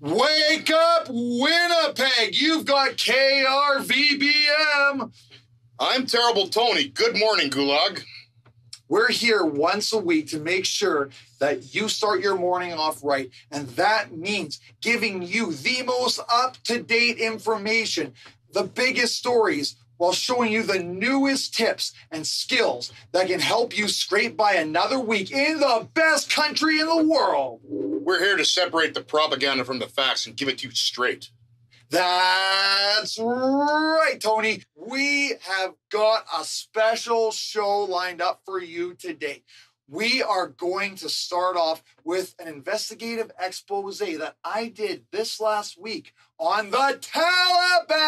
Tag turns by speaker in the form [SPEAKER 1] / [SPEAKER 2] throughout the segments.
[SPEAKER 1] Wake up, Winnipeg! You've got KRVBM.
[SPEAKER 2] I'm Terrible Tony. Good morning, Gulag.
[SPEAKER 1] We're here once a week to make sure that you start your morning off right. And that means giving you the most up-to-date information, the biggest stories, while showing you the newest tips and skills that can help you scrape by another week in the best country in the world.
[SPEAKER 2] We're here to separate the propaganda from the facts and give it to you straight.
[SPEAKER 1] That's right, Tony. We have got a special show lined up for you today. We are going to start off with an investigative expose that I did this last week on the Taliban.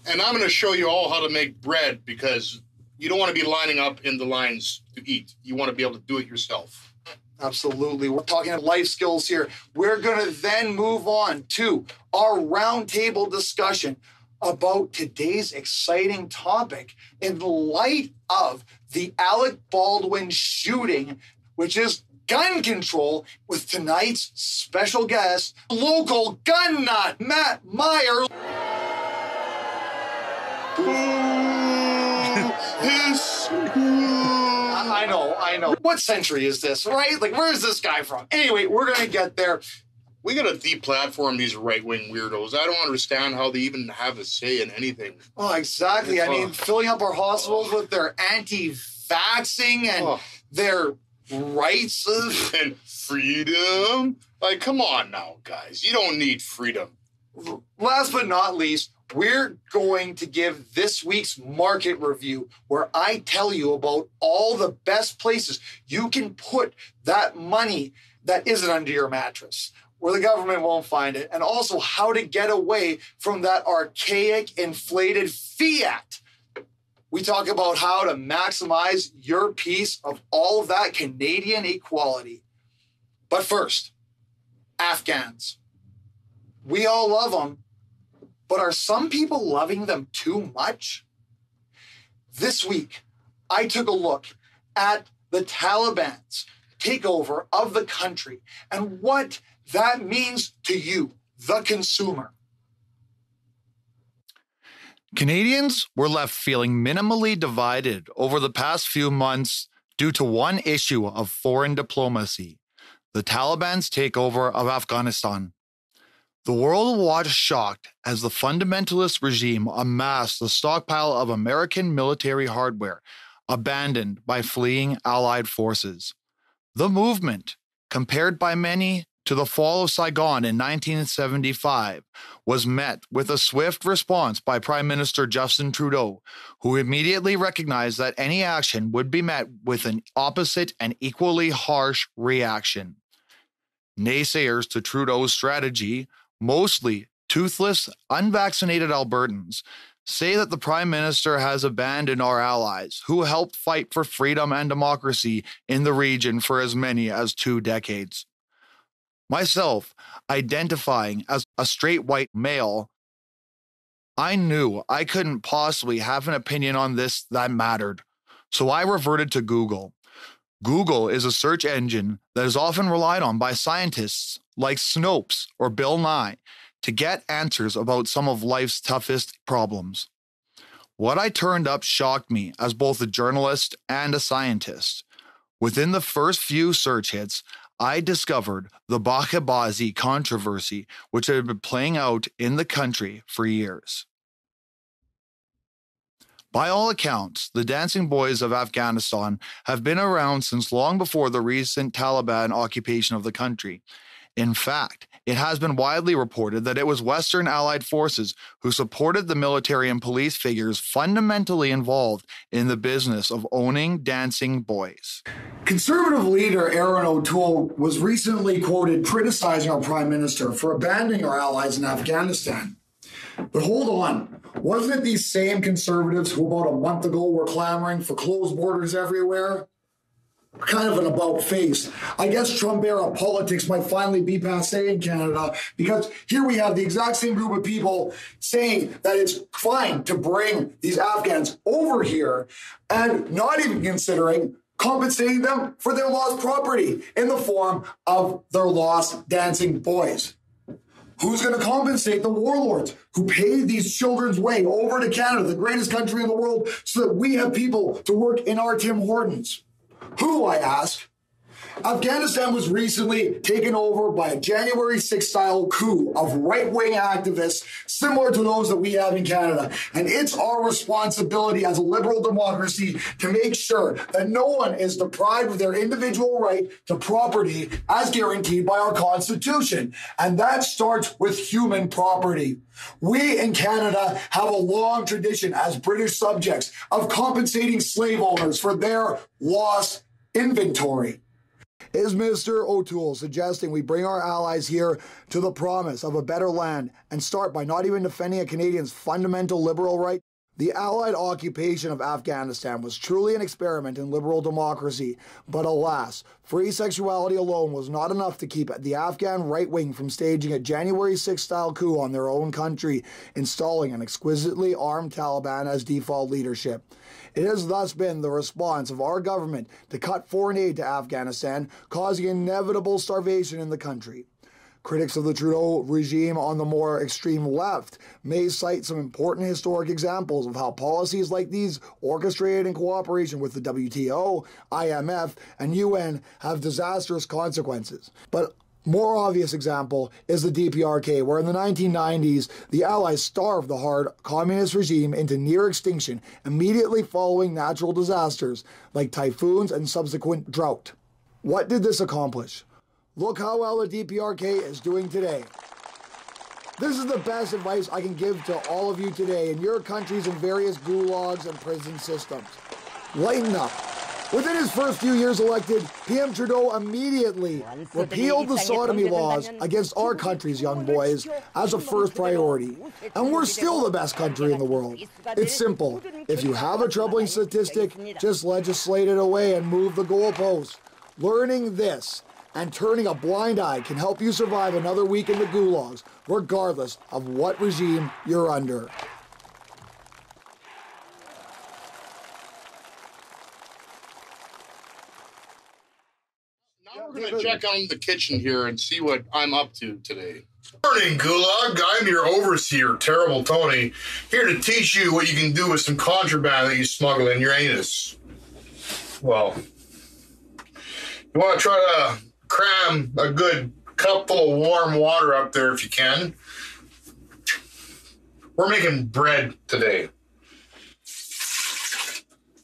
[SPEAKER 2] And I'm going to show you all how to make bread because you don't want to be lining up in the lines to eat. You want to be able to do it yourself.
[SPEAKER 1] Absolutely. We're talking life skills here. We're going to then move on to our roundtable discussion about today's exciting topic in light of the Alec Baldwin shooting, which is gun control, with tonight's special guest, local gun nut, Matt Meyer. I know. What century is this, right? Like, where's this guy from? Anyway, we're going to get there.
[SPEAKER 2] We got to deplatform these right-wing weirdos. I don't understand how they even have a say in anything.
[SPEAKER 1] Oh, exactly. I mean, filling up our hospitals with their anti-vaxxing and their rights.
[SPEAKER 2] And freedom. Like, come on now, guys. You don't need freedom.
[SPEAKER 1] Last but not least, we're going to give this week's market review where I tell you about all the best places you can put that money that isn't under your mattress, where the government won't find it, and also how to get away from that archaic, inflated fiat. We talk about how to maximize your piece of all of that Canadian equality. But first, Afghans. We all love them. But are some people loving them too much? This week, I took a look at the Taliban's takeover of the country and what that means to you, the consumer.
[SPEAKER 3] Canadians were left feeling minimally divided over the past few months due to one issue of foreign diplomacy, the Taliban's takeover of Afghanistan. The world watched shocked as the fundamentalist regime amassed the stockpile of American military hardware abandoned by fleeing Allied forces. The movement, compared by many to the fall of Saigon in 1975, was met with a swift response by Prime Minister Justin Trudeau, who immediately recognized that any action would be met with an opposite and equally harsh reaction. Naysayers to Trudeau's strategy, mostly toothless, unvaccinated Albertans, say that the Prime Minister has abandoned our allies who helped fight for freedom and democracy in the region for as many as 2 decades. Myself, identifying as a straight white male, I knew I couldn't possibly have an opinion on this that mattered, so I reverted to Google. Google is a search engine that is often relied on by scientists like Snopes or Bill Nye to get answers about some of life's toughest problems. What I turned up shocked me as both a journalist and a scientist. Within the first few search hits, I discovered the Bahabazi controversy, which had been playing out in the country for years. By all accounts, the Dancing Boys of Afghanistan have been around since long before the recent Taliban occupation of the country. In fact, it has been widely reported that it was Western Allied forces who supported the military and police figures fundamentally involved in the business of owning dancing boys.
[SPEAKER 4] Conservative leader Aaron O'Toole was recently quoted criticizing our Prime Minister for abandoning our allies in Afghanistan. But hold on, wasn't it these same conservatives who about a month ago were clamoring for closed borders everywhere? Kind of an about face. I guess Trump-era politics might finally be passé in Canada, because here we have the exact same group of people saying that it's fine to bring these Afghans over here and not even considering compensating them for their lost property in the form of their lost dancing boys. Who's going to compensate the warlords who paid these children's way over to Canada, the greatest country in the world, so that we have people to work in our Tim Hortons? Who, I ask? Afghanistan was recently taken over by a January 6th style coup of right-wing activists similar to those that we have in Canada. And it's our responsibility as a liberal democracy to make sure that no one is deprived of their individual right to property as guaranteed by our Constitution. And that starts with human property. We in Canada have a long tradition as British subjects of compensating slave owners for their lost inventory. Is Mr. O'Toole suggesting we bring our allies here to the promise of a better land and start by not even defending a Canadian's fundamental liberal right? The Allied occupation of Afghanistan was truly an experiment in liberal democracy, but alas, free sexuality alone was not enough to keep the Afghan right wing from staging a January 6th style coup on their own country, installing an exquisitely armed Taliban as default leadership. It has thus been the response of our government to cut foreign aid to Afghanistan, causing inevitable starvation in the country. Critics of the Trudeau regime on the more extreme left may cite some important historic examples of how policies like these, orchestrated in cooperation with the WTO, IMF, and UN, have disastrous consequences. But more obvious example is the DPRK, where in the 1990s, the Allies starved the hard communist regime into near extinction immediately following natural disasters like typhoons and subsequent drought. What did this accomplish? Look how well the DPRK is doing today. This is the best advice I can give to all of you today in your countries and various gulags and prison systems. Lighten up. Within his first few years elected, PM Trudeau immediately repealed the sodomy laws against our country's young boys as a first priority. And we're still the best country in the world. It's simple. If you have a troubling statistic, just legislate it away and move the goalposts. Learning this and turning a blind eye can help you survive another week in the gulags, regardless of what regime you're under.
[SPEAKER 2] Now we're going to check on the kitchen here and see what I'm up to today. Morning Gulag, I'm your overseer, Terrible Tony, here to teach you what you can do with some contraband that you smuggle in your anus. Well, you want to try to cram a good cup full of warm water up there if you can. We're making bread today.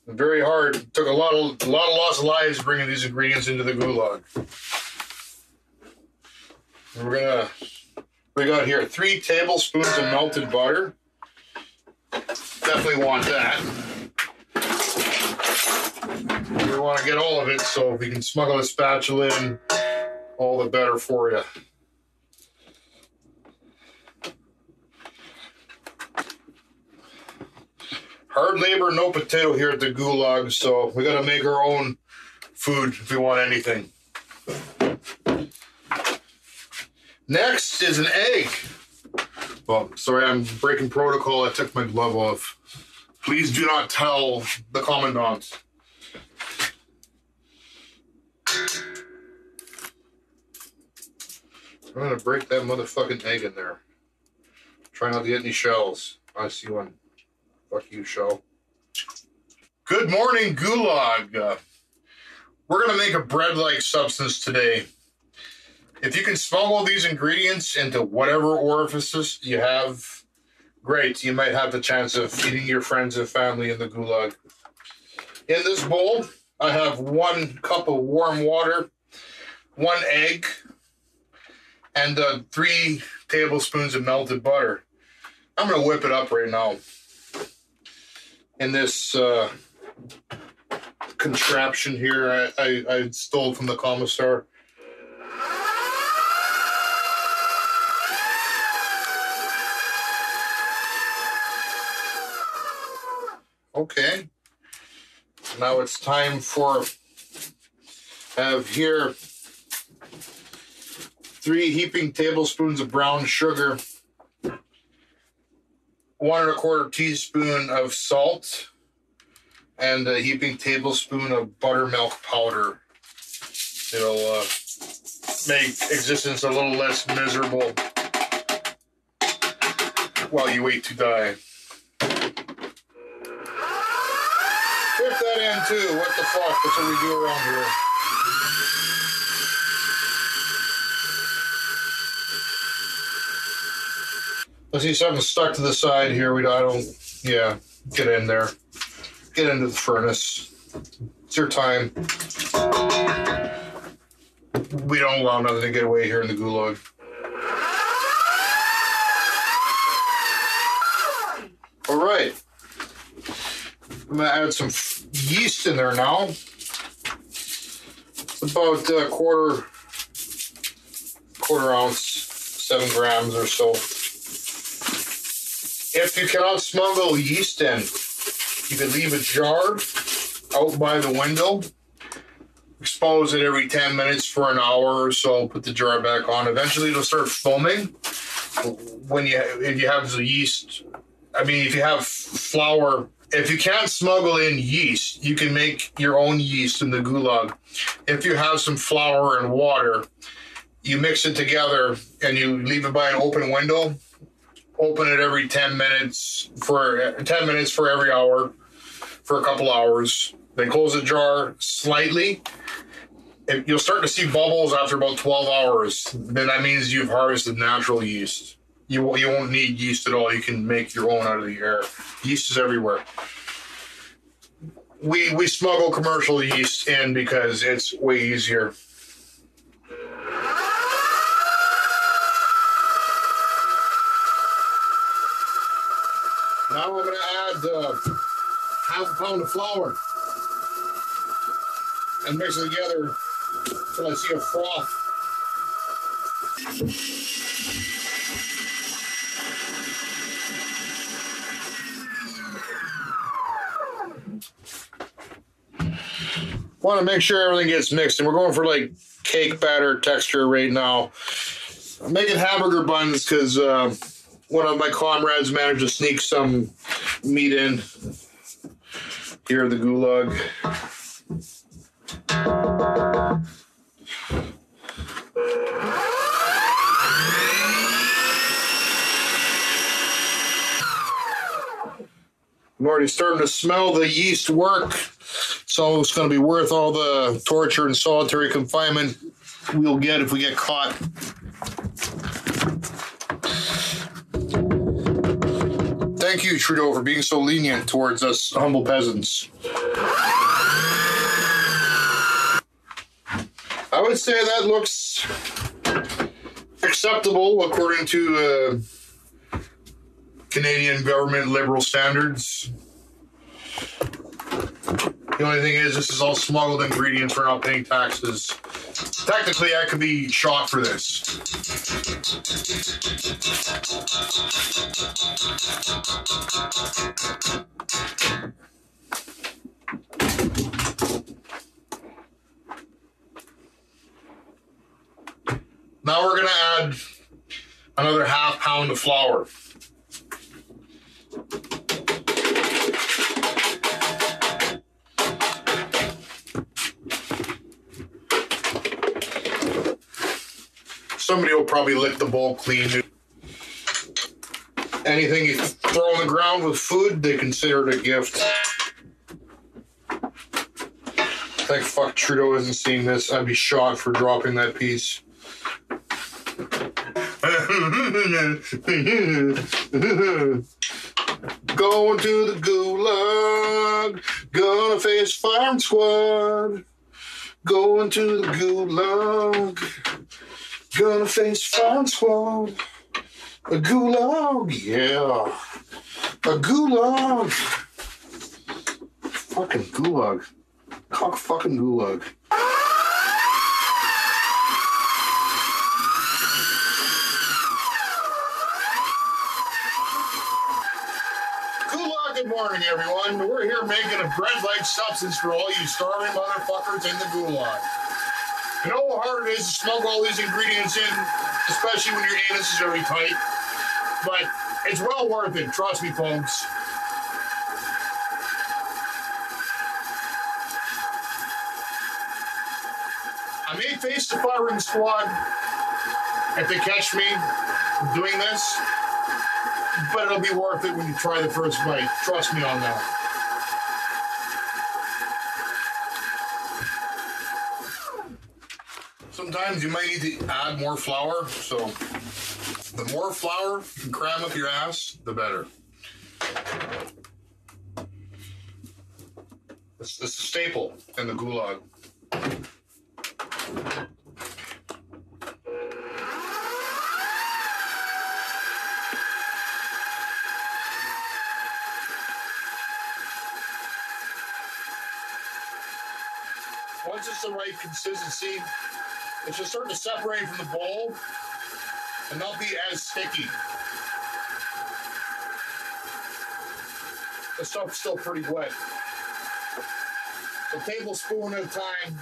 [SPEAKER 2] Very hard. Took a lot of loss of lives bringing these ingredients into the gulag. We got here 3 tablespoons of melted butter. Definitely want that. We want to get all of it, so if we can smuggle a spatula in, all the better for you. Hard labor, no potato here at the Gulag, so we got to make our own food if we want anything. Next is an egg. Well, sorry, I'm breaking protocol. I took my glove off. Please do not tell the commandant. I'm gonna break that motherfucking egg in there. Try not to get any shells. I see one. Fuck you, shell. Good morning, Gulag. We're gonna make a bread-like substance today. If you can smuggle these ingredients into whatever orifices you have, great. You might have the chance of feeding your friends and family in the Gulag. In this bowl, I have 1 cup of warm water, 1 egg, and 3 tablespoons of melted butter. I'm going to whip it up right now in this contraption here I stole from the commissar. Okay. Now it's time for, have here 3 heaping tablespoons of brown sugar, 1 1/4 teaspoon of salt, and a heaping tablespoon of buttermilk powder. It'll make existence a little less miserable while you wait to die. Dip that in too. What the fuck? That's what we do around here. I see something stuck to the side here. Yeah, get in there. Get into the furnace. It's your time. We don't allow nothing to get away here in the gulag. All right. I'm going to add some yeast in there now. About a quarter ounce, 7 grams or so. If you cannot smuggle yeast in, you can leave a jar out by the window. Expose it every 10 minutes for an hour or so. Put the jar back on. Eventually, it'll start foaming. If you have the yeast, if you have flour, if you can't smuggle in yeast, you can make your own yeast in the gulag. If you have some flour and water, you mix it together and you leave it by an open window. Open it every 10 minutes for every hour for a couple hours. Then close the jar slightly. You'll start to see bubbles after about 12 hours. Then that means you've harvested natural yeast. You won't need yeast at all. You can make your own out of the air. Yeast is everywhere. We smuggle commercial yeast in because it's way easier. Now I'm going to add half a pound of flour and mix it together until I see a froth. Want to make sure everything gets mixed, and we're going for like cake batter texture right now. I'm making hamburger buns because one of my comrades managed to sneak some meat in here at the gulag. I'm already starting to smell the yeast work, so it's going to be worth all the torture and solitary confinement we'll get if we get caught. Thank you, Trudeau, for being so lenient towards us humble peasants. I would say that looks acceptable according to Canadian government liberal standards. The only thing is, this is all smuggled ingredients. We're not paying taxes. Technically, I could be shot for this. Now we're going to add another half pound of flour. Somebody will probably lick the bowl clean. Anything you throw on the ground with food, they consider it a gift. Thank fuck Trudeau isn't seeing this. I'd be shot for dropping that piece. Going to the gulag, gonna face firing squad. Going to the gulag, gonna face firing squad. A gulag, yeah. A gulag. Fucking gulag. Cock fucking gulag. Good morning, everyone. We're here making a bread-like substance for all you starving motherfuckers in the gulag. You know how hard it is to smuggle all these ingredients in, especially when your anus is very tight. But it's well worth it, trust me, folks. I may face the firing squad if they catch me doing this, but it'll be worth it when you try the first bite. Trust me on that. Sometimes you might need to add more flour, so the more flour you can cram up your ass, the better. It's a staple in the gulag. Once it's the right consistency, it should start to separate from the bowl and not be as sticky. The stuff's still pretty wet. A tablespoon at a time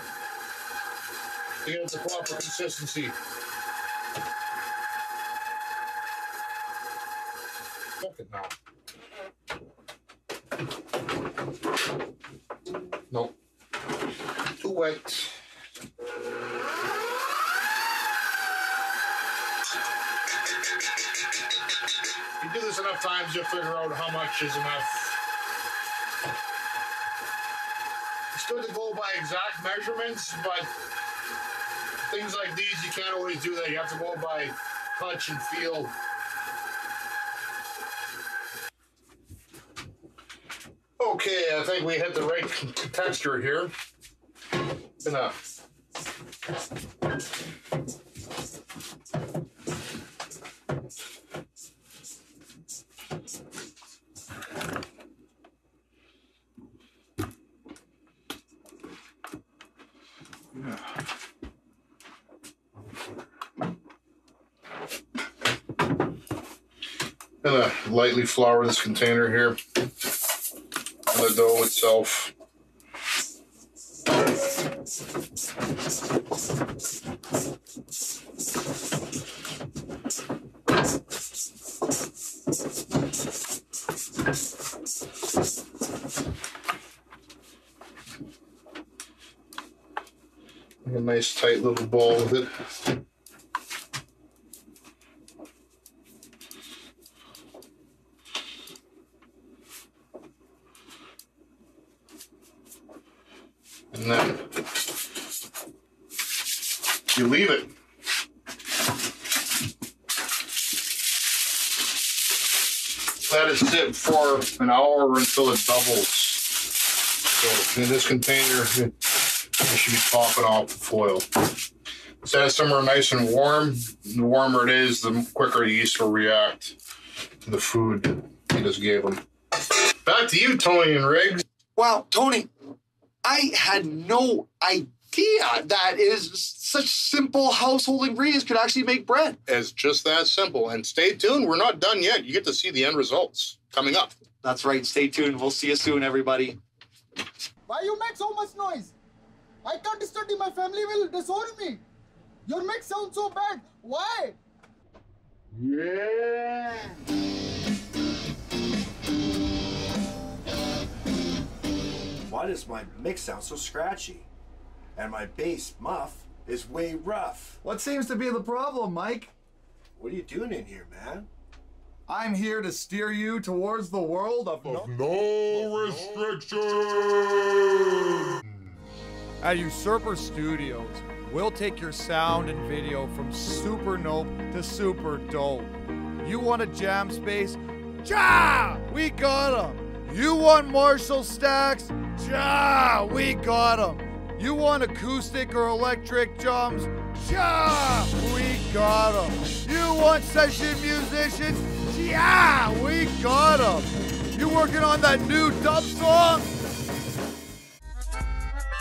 [SPEAKER 2] to get it the proper consistency. Look it now. Nope. Too wet. You do this enough times, you'll figure out how much is enough. It's good to go by exact measurements, but things like these, you can't always do that. You have to go by touch and feel. Okay, I think we hit the right texture here. Enough. Gonna lightly flour this container here and the dough itself. Make a nice tight little ball with it. And then you leave it. Let it sit for an hour until it doubles. So in this container, it should be popping off the foil. Set it somewhere nice and warm. The warmer it is, the quicker the yeast will react to the food you just gave them. Back to you, Tony and Riggs.
[SPEAKER 1] Wow, Tony, I had no idea that is such simple household ingredients could actually make bread.
[SPEAKER 2] It's just that simple. And stay tuned. We're not done yet. You get to see the end results coming up.
[SPEAKER 1] That's right. Stay tuned. We'll see you soon, everybody.
[SPEAKER 5] Why you make so much noise? I can't study. My family will disown me. Your mix sounds so bad. Why?
[SPEAKER 2] Yeah.
[SPEAKER 6] Why does my mix sound so scratchy? And my bass muff is way rough.
[SPEAKER 4] What seems to be the problem, Mike?
[SPEAKER 6] What are you doing in here, man?
[SPEAKER 4] I'm here to steer you towards the world of
[SPEAKER 2] No restrictions.
[SPEAKER 3] At Usurper Studios, we'll take your sound and video from super nope to super dope. You want a jam space? Ja! We got 'em! You want Marshall stacks? Ja! We got 'em! You want acoustic or electric drums? Ja! We got 'em! You want session musicians? Yeah! We got 'em! You working on that new dub song?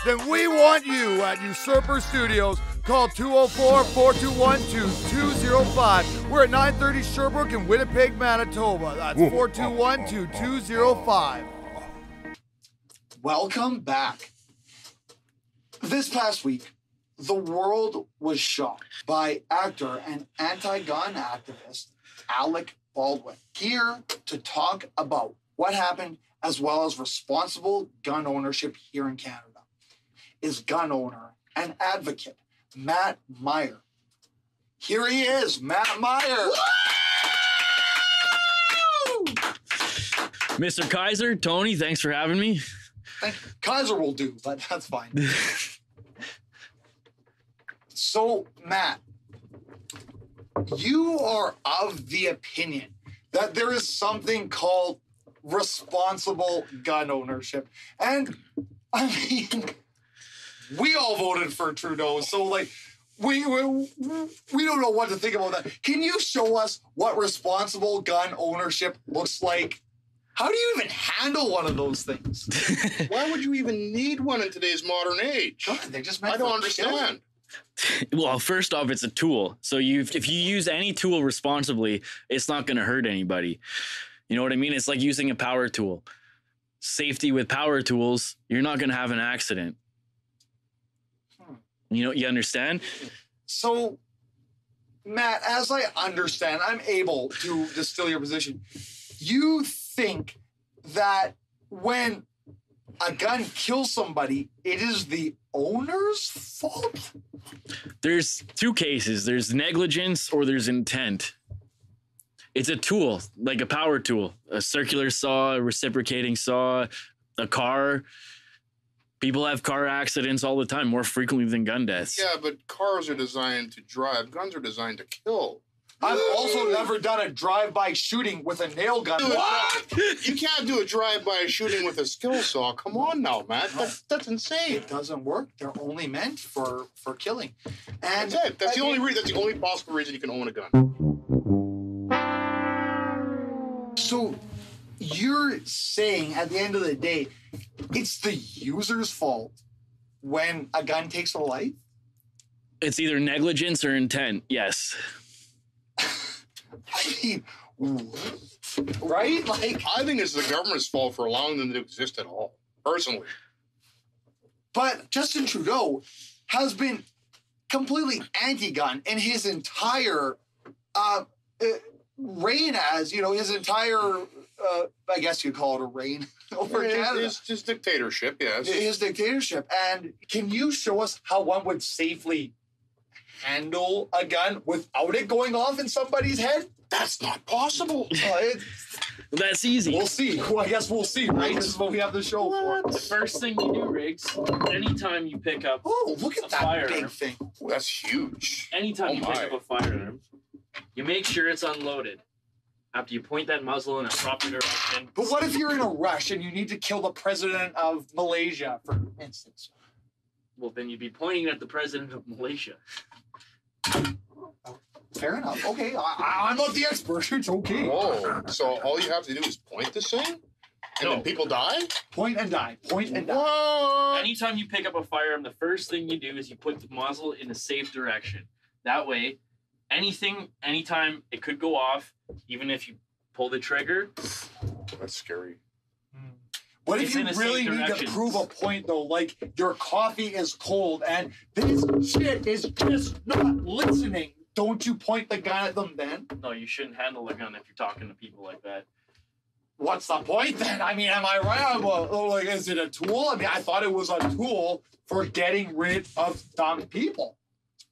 [SPEAKER 3] Then we want you at Usurper Studios. Call 204-421-2205. We're at 930 Sherbrooke in Winnipeg, Manitoba. That's 421-2205.
[SPEAKER 1] Welcome back. This past week, the world was shocked by actor and anti-gun activist Alec Baldwin, here to talk about what happened as well as responsible gun ownership here in Canada. Is gun owner an advocate Matt Meyer. Here he is, Matt Meyer.
[SPEAKER 7] Mr. Kaiser, Tony, thanks for having me.
[SPEAKER 1] Kaiser will do, but that's fine. So, Matt, you are of the opinion that there is something called responsible gun ownership. And, I mean, we all voted for Trudeau, so, like, we don't know what to think about that. Can you show us what responsible gun ownership looks like? How do you even handle one of those things?
[SPEAKER 2] Why would you even need one in today's modern age?
[SPEAKER 1] God, they just meant
[SPEAKER 2] I don't
[SPEAKER 1] for
[SPEAKER 2] understand.
[SPEAKER 7] Well, first off, it's a tool. So if you use any tool responsibly, it's not going to hurt anybody. You know what I mean? It's like using a power tool. Safety with power tools, you're not going to have an accident. You understand?
[SPEAKER 1] So, Matt, as I understand, I'm able to distill your position. You think that when a gun kills somebody, it is the owner's fault?
[SPEAKER 7] There's two cases. There's negligence or there's intent. It's a tool, like a power tool, a circular saw, a reciprocating saw, a car. People have car accidents all the time, more frequently than gun deaths.
[SPEAKER 2] Yeah, but cars are designed to drive. Guns are designed to kill.
[SPEAKER 1] I've also never done a drive-by shooting with a nail gun.
[SPEAKER 2] What? You can't do a drive-by shooting with a skill saw. Come on now, Matt. That's insane.
[SPEAKER 1] It doesn't work. They're only meant for killing. And
[SPEAKER 2] That's it. That's the only reason. That's the only possible reason you can own a gun.
[SPEAKER 1] So you're saying at the end of the day, it's the user's fault when a gun takes a life?
[SPEAKER 7] It's either negligence or intent, yes.
[SPEAKER 1] I mean, right? Like,
[SPEAKER 2] I think it's the government's fault for allowing them to exist at all, personally.
[SPEAKER 1] but Justin Trudeau has been completely anti-gun in his entire reign as, his entire, I guess you'd call it a reign over Canada.
[SPEAKER 2] His dictatorship, yes.
[SPEAKER 1] His dictatorship. And can you show us how one would safely handle a gun without it going off in somebody's head?
[SPEAKER 2] That's not possible.
[SPEAKER 7] That's easy.
[SPEAKER 1] We'll see. Well, I guess we'll see, right? This is what we have the show for.
[SPEAKER 7] The first thing you do, Riggs, anytime you pick up
[SPEAKER 1] Look at
[SPEAKER 7] a
[SPEAKER 1] that
[SPEAKER 7] firearm,
[SPEAKER 1] big thing.
[SPEAKER 2] Ooh, that's huge.
[SPEAKER 7] anytime you pick
[SPEAKER 2] my.
[SPEAKER 7] up a firearm, you make sure it's unloaded. After you point that muzzle in a proper direction.
[SPEAKER 1] But what if you're in a rush and you need to kill the president of Malaysia, for instance?
[SPEAKER 7] Well, then you'd be pointing at the president of Malaysia.
[SPEAKER 1] Fair enough. Okay, I'm not the expert. It's okay.
[SPEAKER 2] Whoa. So all you have to do is point this thing? And then people die?
[SPEAKER 1] Point and die. Point and die.
[SPEAKER 2] What?
[SPEAKER 7] Anytime you pick up a firearm, the first thing you do is you put the muzzle in a safe direction. That way, anytime it could go off, even if you pull the trigger.
[SPEAKER 2] That's scary.
[SPEAKER 1] What if
[SPEAKER 7] It's
[SPEAKER 1] you
[SPEAKER 7] in a
[SPEAKER 1] really
[SPEAKER 7] safe
[SPEAKER 1] need to
[SPEAKER 7] direction.
[SPEAKER 1] prove a point, though? Like, your coffee is cold and this shit is just not listening. Don't you point the gun at them then?
[SPEAKER 7] No, you shouldn't handle a gun if you're talking to people like that.
[SPEAKER 1] What's the point then? I mean, am I right? Is it a tool? I mean, I thought it was a tool for getting rid of dumb people.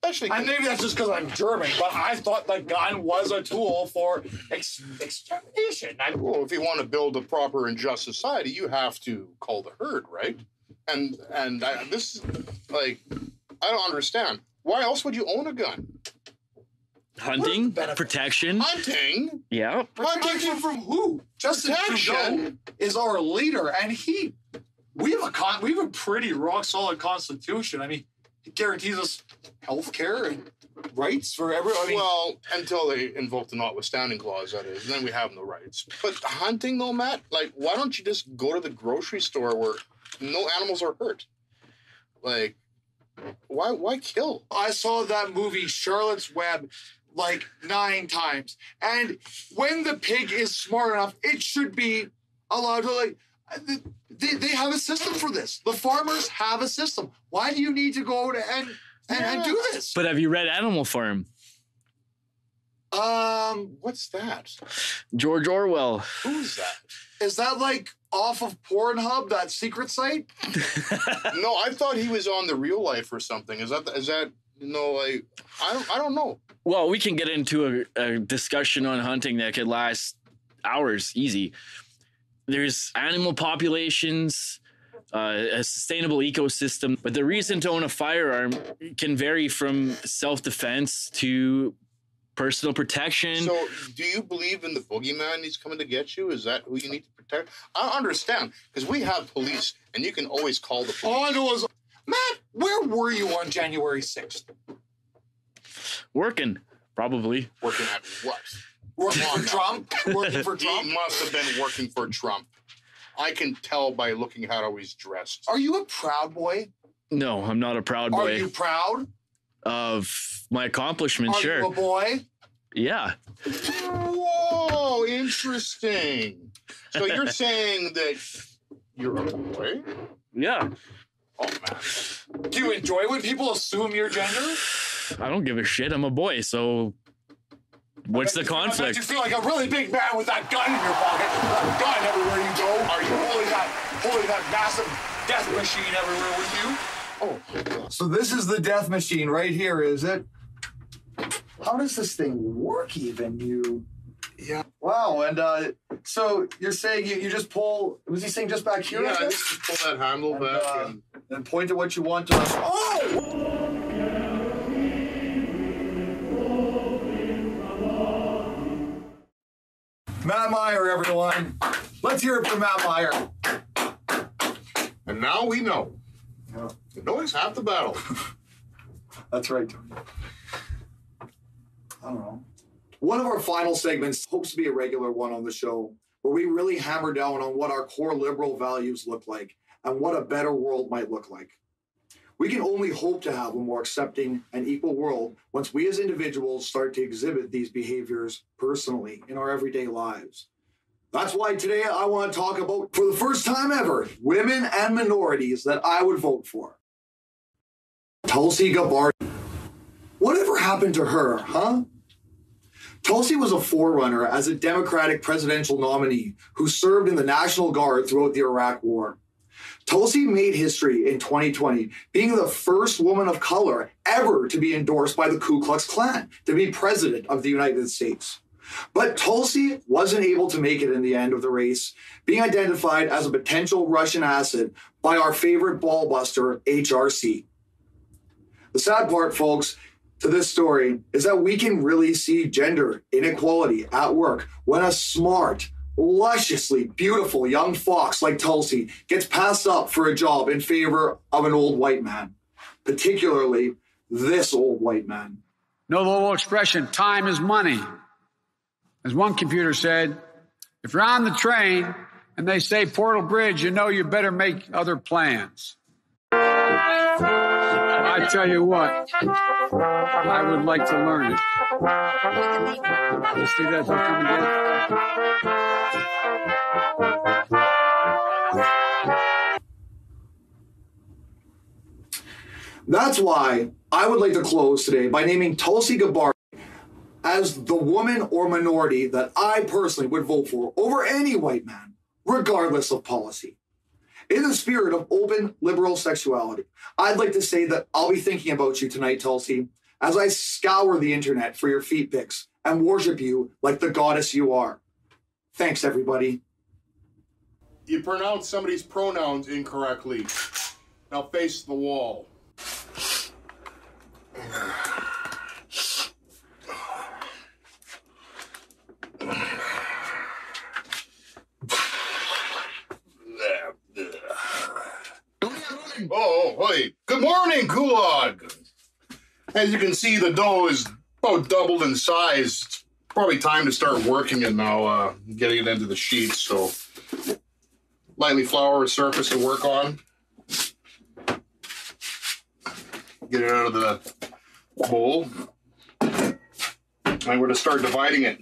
[SPEAKER 2] Especially
[SPEAKER 1] And maybe that's just because I'm German, but I thought the gun was a tool for extermination.
[SPEAKER 2] well, if you want to build a proper and just society, you have to cull the herd, right? And this is like, I don't understand. Why else would you own a gun?
[SPEAKER 7] Hunting,
[SPEAKER 1] benefit?
[SPEAKER 7] protection.
[SPEAKER 2] Hunting?
[SPEAKER 7] Yeah.
[SPEAKER 1] Protection from who? Justin
[SPEAKER 2] Protection?
[SPEAKER 1] Trudeau is our leader, and we have a pretty rock solid constitution. I mean, it guarantees us health care and rights for everyone. I mean,
[SPEAKER 2] Well, until they invoke the notwithstanding clause, that is, and then we have no rights. But hunting, though, Matt, like, why don't you just go to the grocery store where no animals are hurt? Like, why kill?
[SPEAKER 1] I saw that movie Charlotte's Web like 9 times, and when the pig is smart enough, it should be allowed to They have a system for this. The farmers have a system. Why do you need to go out and do this?
[SPEAKER 7] But have you read Animal Farm?
[SPEAKER 2] What's that?
[SPEAKER 7] George Orwell.
[SPEAKER 2] Who's that?
[SPEAKER 1] Is that like off of Pornhub, that secret site?
[SPEAKER 2] No, I thought he was on The Real Life or something. Is that Like, I don't know.
[SPEAKER 7] Well, we can get into a discussion on hunting that could last hours, easy. There's animal populations, a sustainable ecosystem, but the reason to own a firearm can vary from self-defense to personal protection.
[SPEAKER 2] So, do you believe in the boogeyman? He's coming to get you? Is that who you need to protect? I understand, because we have police, and you can always call the police.
[SPEAKER 1] All I know is, Matt, where were you on January 6th?
[SPEAKER 7] Working, probably.
[SPEAKER 2] Working at what?
[SPEAKER 1] Working for Trump? Working for Trump?
[SPEAKER 2] He must have been working for Trump. I can tell by looking at how he's dressed.
[SPEAKER 1] Are you a Proud Boy?
[SPEAKER 7] No, I'm not a Proud Boy.
[SPEAKER 1] Are you proud
[SPEAKER 7] of my accomplishments?
[SPEAKER 1] Are
[SPEAKER 7] Sure.
[SPEAKER 1] you a boy?
[SPEAKER 7] Yeah.
[SPEAKER 2] Whoa, interesting. So you're saying that you're a boy?
[SPEAKER 7] Yeah.
[SPEAKER 2] Oh, man.
[SPEAKER 1] Do you enjoy when people assume your gender?
[SPEAKER 7] I don't give a shit. I'm a boy, so what's the conflict?
[SPEAKER 1] You feel like a really big man with that gun in your pocket. That gun everywhere you go. Are you holding that massive death machine everywhere with you? Oh, so this is the death machine right here, is it? How does this thing work even? Yeah. Wow, and so you're saying you just pull, was he saying just back here?
[SPEAKER 2] Yeah, I just pull that handle back
[SPEAKER 1] and point to what you want to. Oh! Matt Meyer, everyone. Let's hear it from Matt Meyer.
[SPEAKER 2] And now we know.
[SPEAKER 1] Yeah.
[SPEAKER 2] The noise half the battle.
[SPEAKER 1] That's right, Tony. I don't know. One of our final segments hopes to be a regular one on the show, where we really hammer down on what our core liberal values look like and what a better world might look like. We can only hope to have a more accepting and equal world once we as individuals start to exhibit these behaviors personally in our everyday lives. That's why today I want to talk about, for the first time ever, women and minorities that I would vote for. Tulsi Gabbard. Whatever happened to her, huh? Tulsi was a forerunner as a Democratic presidential nominee who served in the National Guard throughout the Iraq War. Tulsi made history in 2020, being the first woman of color ever to be endorsed by the Ku Klux Klan to be president of the United States. But Tulsi wasn't able to make it in the end of the race, being identified as a potential Russian asset by our favorite ballbuster, HRC. The sad part, folks, to this story is that we can really see gender inequality at work when a smart, lusciously beautiful young fox like Tulsi gets passed up for a job in favor of an old white man, particularly this old white man.
[SPEAKER 8] Know the little expression, time is money. As one computer said, if you're on the train and they say Portal Bridge, you know you better make other plans. I tell you what, I would like to learn it. You see that come again?
[SPEAKER 1] That's why I would like to close today by naming Tulsi Gabbard as the woman or minority that I personally would vote for over any white man, regardless of policy. In the spirit of open liberal sexuality, I'd like to say that I'll be thinking about you tonight, Tulsi, as I scour the internet for your feet pics and worship you like the goddess you are. Thanks, everybody.
[SPEAKER 2] You pronounced somebody's pronouns incorrectly. Now face the wall. Oh, hey. Good morning, Gulag. As you can see, the dough is about doubled in size. It's probably time to start working it now, getting it into the sheets. So, lightly flour a surface to work on. Get it out of the bowl. And we're going to start dividing it.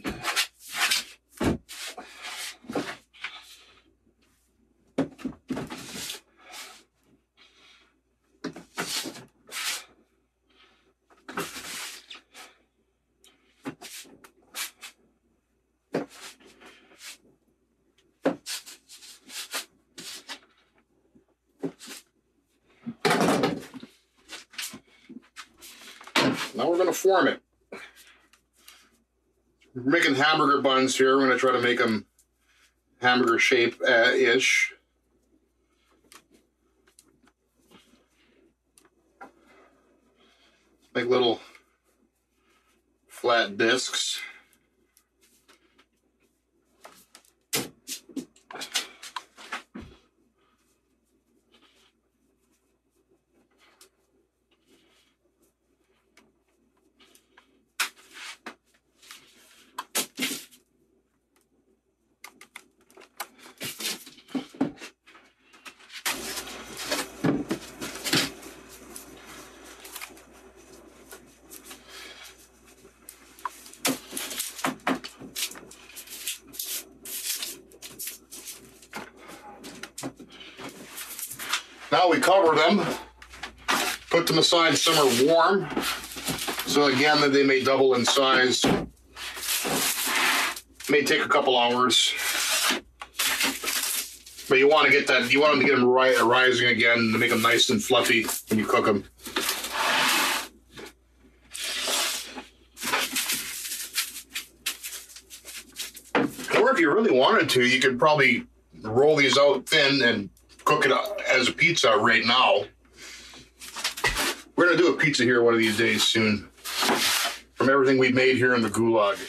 [SPEAKER 2] Now we're going to form it. We're making hamburger buns here. We're going to try to make them hamburger shape-ish. Make little flat discs. Now we cover them, put them aside somewhere warm, so again that they may double in size. May take a couple hours, but you want to get that. You want them to get them rising again to make them nice and fluffy when you cook them. Or if you really wanted to, you could probably roll these out thin and cook it as a pizza right now. We're going to do a pizza here one of these days soon from everything we've made here in the Gulag.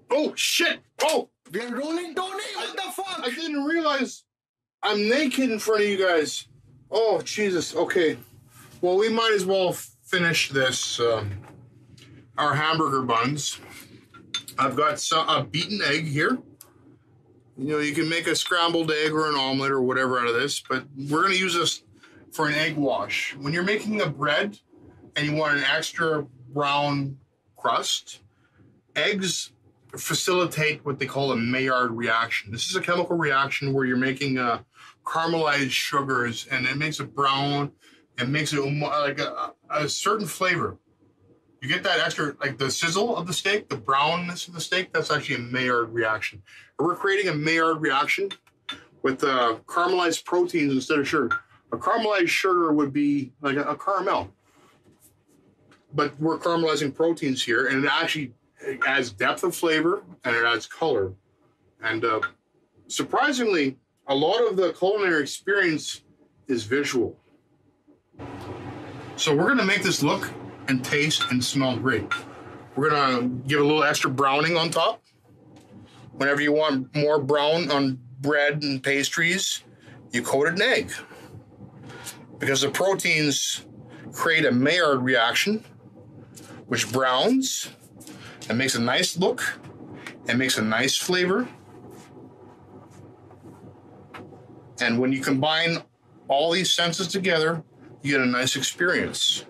[SPEAKER 2] Oh, shit! Oh!
[SPEAKER 5] We're rolling, Tony! What the fuck?
[SPEAKER 2] I didn't realize I'm naked in front of you guys. Oh, Jesus. Okay. Well, we might as well finish this, our hamburger buns. I've got a beaten egg here. You know, you can make a scrambled egg or an omelet or whatever out of this, but we're going to use this for an egg wash. When you're making a bread and you want an extra brown crust, eggs facilitate what they call a Maillard reaction. This is a chemical reaction where you're making caramelized sugars, and it makes it brown. It makes it like a certain flavor. You get that extra, like the sizzle of the steak, the brownness of the steak, that's actually a Maillard reaction. We're creating a Maillard reaction with caramelized proteins instead of sugar. A caramelized sugar would be like a caramel. But we're caramelizing proteins here, and it actually adds depth of flavor, and it adds color. And surprisingly, a lot of the culinary experience is visual. So we're going to make this look and taste and smell great. We're going to give a little extra browning on top. Whenever you want more brown on bread and pastries, you coat an egg. Because the proteins create a Maillard reaction, which browns and makes a nice look and makes a nice flavor. And when you combine all these senses together, you get a nice experience.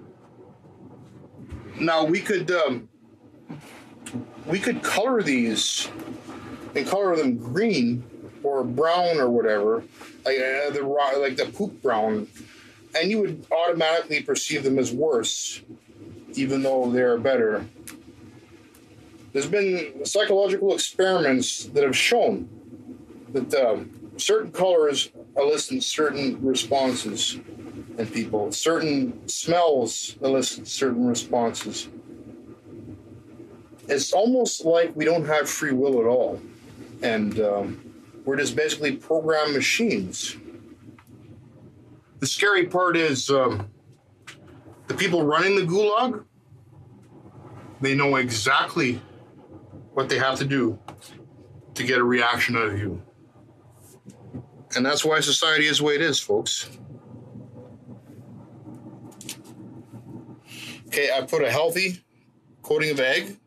[SPEAKER 2] Now we could color these and color them green or brown or whatever, like the poop brown, and you would automatically perceive them as worse, even though they're better. There's been psychological experiments that have shown that certain colors elicit certain responses in people. Certain smells elicit certain responses. It's almost like we don't have free will at all. And we're just basically programmed machines. The scary part is the people running the Gulag, they know exactly what they have to do to get a reaction out of you. And that's why society is the way it is, folks. Okay, I put a healthy coating of egg.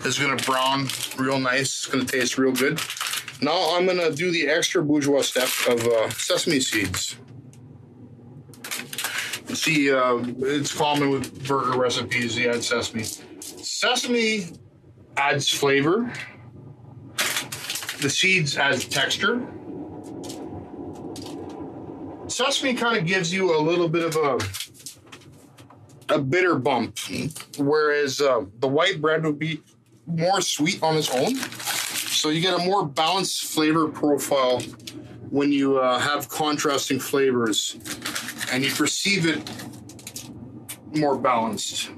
[SPEAKER 2] It's going to brown real nice. It's going to taste real good. Now I'm going to do the extra bourgeois step of sesame seeds. You see, it's common with burger recipes, they add sesame. Sesame adds flavor. The seeds add texture. Sesame kind of gives you a little bit of a bitter bump, whereas the white bread would be more sweet on its own. So you get a more balanced flavor profile when you have contrasting flavors and you perceive it more balanced.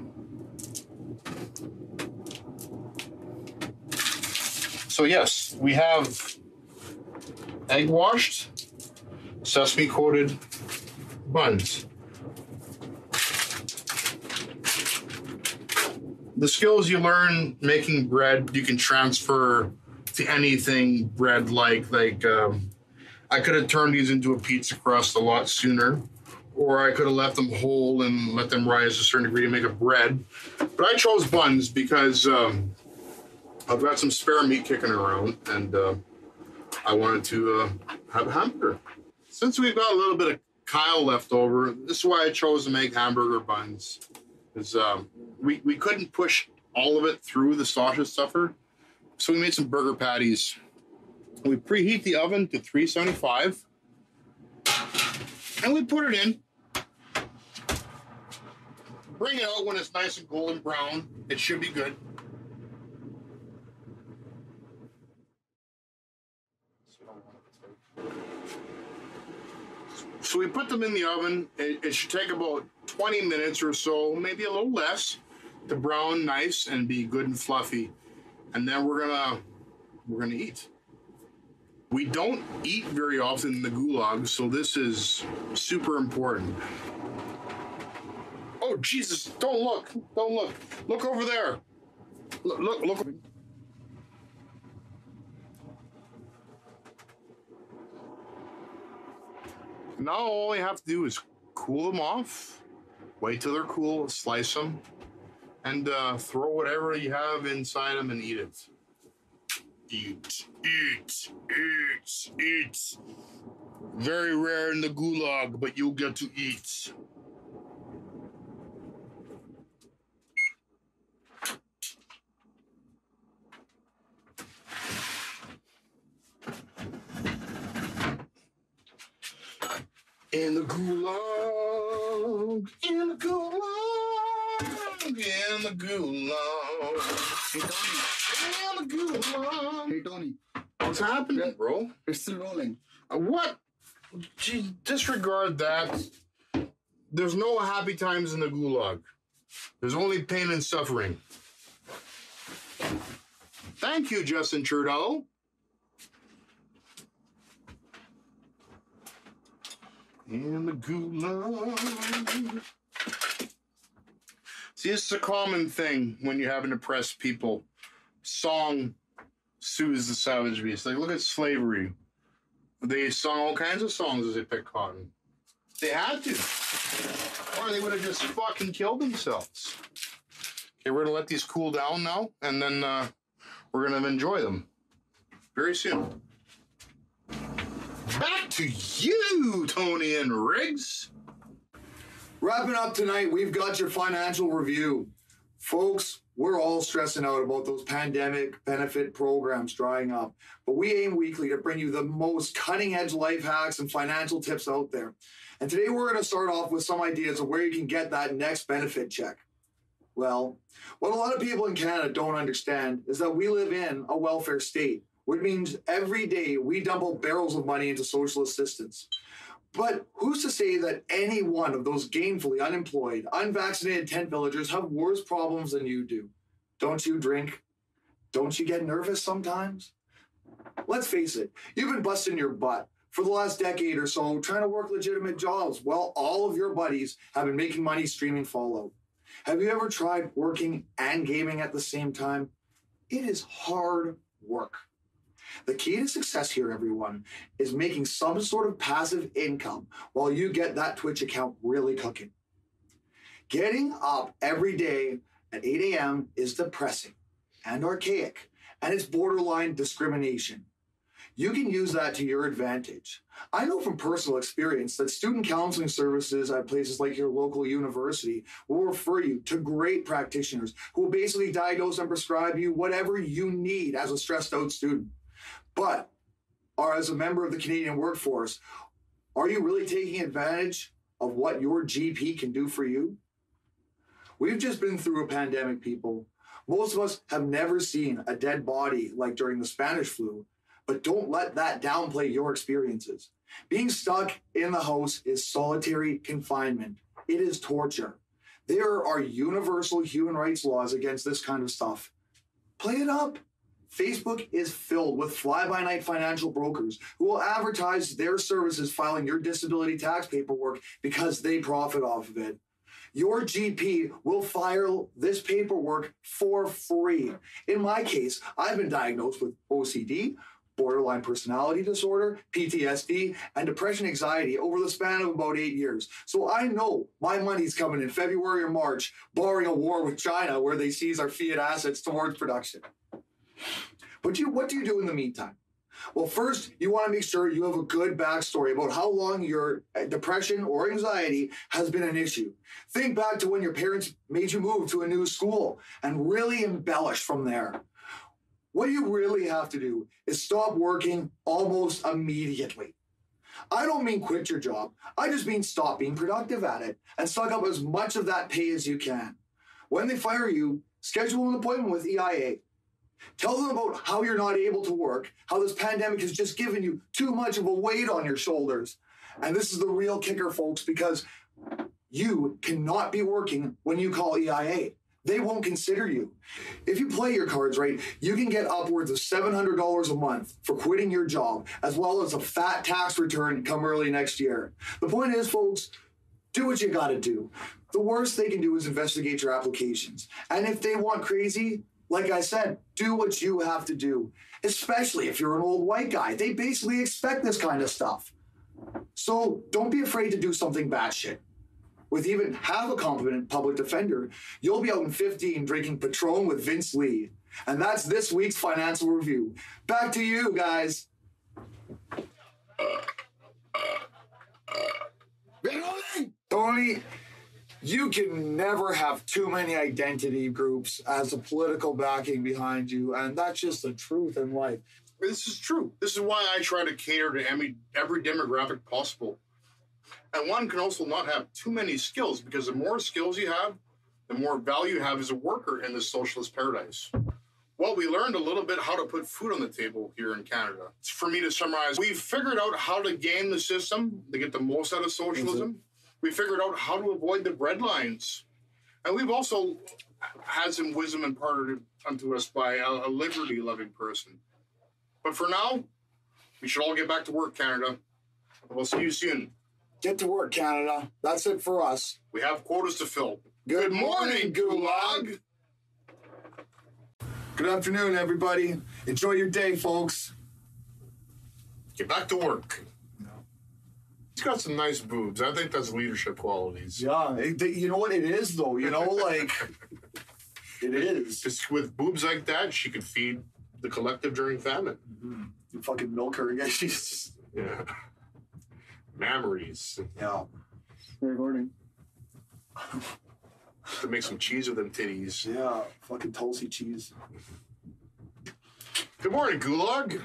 [SPEAKER 2] So yes, we have egg washed, sesame coated buns. The skills you learn making bread, you can transfer to anything bread-like. I could have turned these into a pizza crust a lot sooner, or I could have left them whole and let them rise to a certain degree to make a bread. But I chose buns because I've got some spare meat kicking around, and I wanted to have a hamburger. Since we've got a little bit of Kyle left over, this is why I chose to make hamburger buns. Is we couldn't push all of it through the sausage stuffer, so we made some burger patties. We preheat the oven to 375, and we put it in. Bring it out when it's nice and golden brown. It should be good. So we put them in the oven. It should take about 20 minutes or so, maybe a little less, to brown nice and be good and fluffy. And then we're gonna eat. We don't eat very often in the Gulag, so this is super important. Oh Jesus! Don't look! Don't look! Look over there! Look! Now all you have to do is cool them off, wait till they're cool, slice them, and throw whatever you have inside them and eat it. Eat. Very rare in the Gulag, but you'll get to eat. In the Gulag, in the Gulag, in the Gulag. Hey, Tony. In the Gulag.
[SPEAKER 4] Hey, Tony.
[SPEAKER 2] What's happening, bro?
[SPEAKER 4] It's still rolling.
[SPEAKER 2] What? Gee, disregard that. There's no happy times in the Gulag. There's only pain and suffering. Thank you, Justin Trudeau. In the Gulag. See, it's a common thing when you have an oppressed people. Song soothes the savage beast. Like, look at slavery. They sung all kinds of songs as they picked cotton. They had to. Or they would have just fucking killed themselves. Okay, we're going to let these cool down now, and then we're going to enjoy them very soon. Back to you, Tony and Riggs.
[SPEAKER 1] Wrapping up tonight, we've got your financial review. Folks, we're all stressing out about those pandemic benefit programs drying up, but we aim weekly to bring you the most cutting-edge life hacks and financial tips out there. And today we're going to start off with some ideas of where you can get that next benefit check. Well, what a lot of people in Canada don't understand is that we live in a welfare state, which means every day we dump out barrels of money into social assistance. But who's to say that any one of those gainfully unemployed, unvaccinated tent villagers have worse problems than you do? Don't you drink? Don't you get nervous sometimes? Let's face it, you've been busting your butt for the last decade or so trying to work legitimate jobs while all of your buddies have been making money streaming Fallout. Have you ever tried working and gaming at the same time? It is hard work. The key to success here, everyone, is making some sort of passive income while you get that Twitch account really cooking. Getting up every day at 8 a.m. is depressing and archaic, and it's borderline discrimination. You can use that to your advantage. I know from personal experience that student counseling services at places like your local university will refer you to great practitioners who will basically diagnose and prescribe you whatever you need as a stressed out student. But, or as a member of the Canadian workforce, are you really taking advantage of what your GP can do for you? We've just been through a pandemic, people.
[SPEAKER 4] Most of us have never seen a dead body like during the Spanish flu, but don't let that downplay your experiences. Being stuck in the house is solitary confinement. It is torture. There are universal human rights laws against this kind of stuff. Play it up. Facebook is filled with fly-by-night financial brokers who will advertise their services filing your disability tax paperwork because they profit off of it. Your GP will file this paperwork for free. In my case, I've been diagnosed with OCD, borderline personality disorder, PTSD, and depression anxiety over the span of about 8 years. So I know my money's coming in February or March, barring a war with China where they seize our fiat assets towards production. But what do you do in the meantime? Well, first, you want to make sure you have a good backstory about how long your depression or anxiety has been an issue. Think back to when your parents made you move to a new school and really embellish from there. What you really have to do is stop working almost immediately. I don't mean quit your job. I just mean stop being productive at it and suck up as much of that pay as you can. When they fire you, schedule an appointment with EIA. Tell them about how you're not able to work, how this pandemic has just given you too much of a weight on your shoulders. And this is the real kicker, folks, because you cannot be working when you call EIA. They won't consider you. If you play your cards right, you can get upwards of $700 a month for quitting your job, as well as a fat tax return come early next year. The point is, folks, do what you gotta do. The worst they can do is investigate your applications. And if they want crazy, like I said, do what you have to do, especially if you're an old white guy. They basically expect this kind of stuff. So don't be afraid to do something batshit. With even half a competent public defender, you'll be out in 15 drinking Patron with Vince Lee. And that's this week's Financial Review. Back to you, guys. Tony, you can never have too many identity groups as a political backing behind you, and that's just the truth in life.
[SPEAKER 2] This is true. This is why I try to cater to every demographic possible. And one can also not have too many skills, because the more skills you have, the more value you have as a worker in this socialist paradise. Well, we learned a little bit how to put food on the table here in Canada. For me to summarize, we've figured out how to game the system to get the most out of socialism. We figured out how to avoid the breadlines. And we've also had some wisdom imparted unto us by a liberty-loving person. But for now, we should all get back to work, Canada. We'll see you soon.
[SPEAKER 4] Get to work, Canada. That's it for us.
[SPEAKER 2] We have quotas to fill.
[SPEAKER 4] Good morning, Gulag. Good afternoon, everybody. Enjoy your day, folks.
[SPEAKER 2] Get back to work. He's got some nice boobs. I think that's leadership qualities.
[SPEAKER 4] Yeah, you know what it is, though? You know, like, it is.
[SPEAKER 2] Just with boobs like that, she could feed the collective during famine.
[SPEAKER 4] Mm-hmm. You fucking milk her again. She's just...
[SPEAKER 2] Yeah. Memories.
[SPEAKER 4] Yeah. Recording.
[SPEAKER 2] To make some cheese with them titties.
[SPEAKER 4] Yeah, fucking Tulsi cheese.
[SPEAKER 2] Good morning, Gulag.